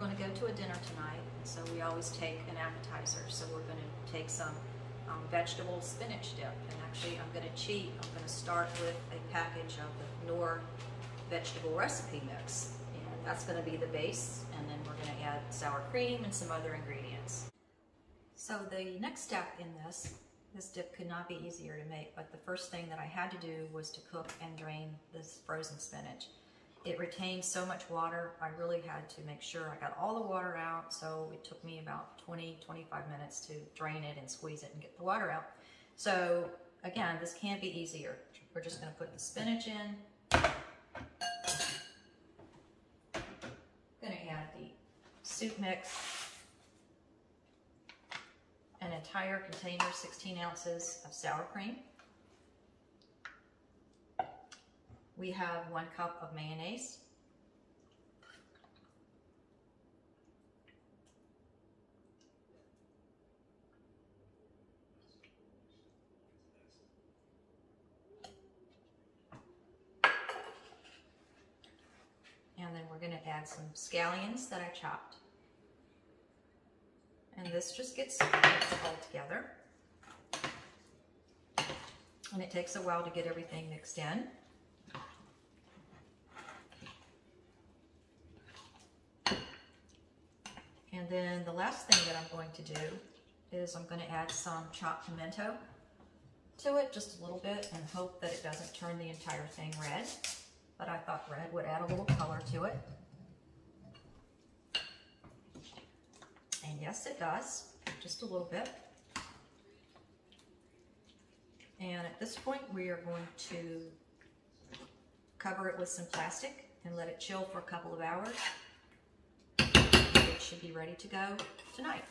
going to go to a dinner tonight, so we always take an appetizer. So we're going to take some vegetable spinach dip, and actually I'm going to cheat. I'm going to start with a package of the Knorr vegetable recipe mix, and that's going to be the base, and then we're going to add sour cream and some other ingredients. So the next step in this dip could not be easier to make, but the first thing that I had to do was to cook and drain this frozen spinach. It retains so much water, I really had to make sure I got all the water out, so it took me about 20-25 minutes to drain it and squeeze it and get the water out. So again, this can't be easier. We're just going to put the spinach in. Going to add the soup mix, an entire container, 16 ounces of sour cream. We have 1 cup of mayonnaise. And then we're going to add some scallions that I chopped. And this just gets mixed all together. And it takes a while to get everything mixed in. And then the last thing that I'm going to do is I'm going to add some chopped pimento to it, just a little bit, and hope that it doesn't turn the entire thing red. But I thought red would add a little color to it. And yes, it does, just a little bit. And at this point, we are going to cover it with some plastic and let it chill for a couple of hours. It should be ready to go tonight.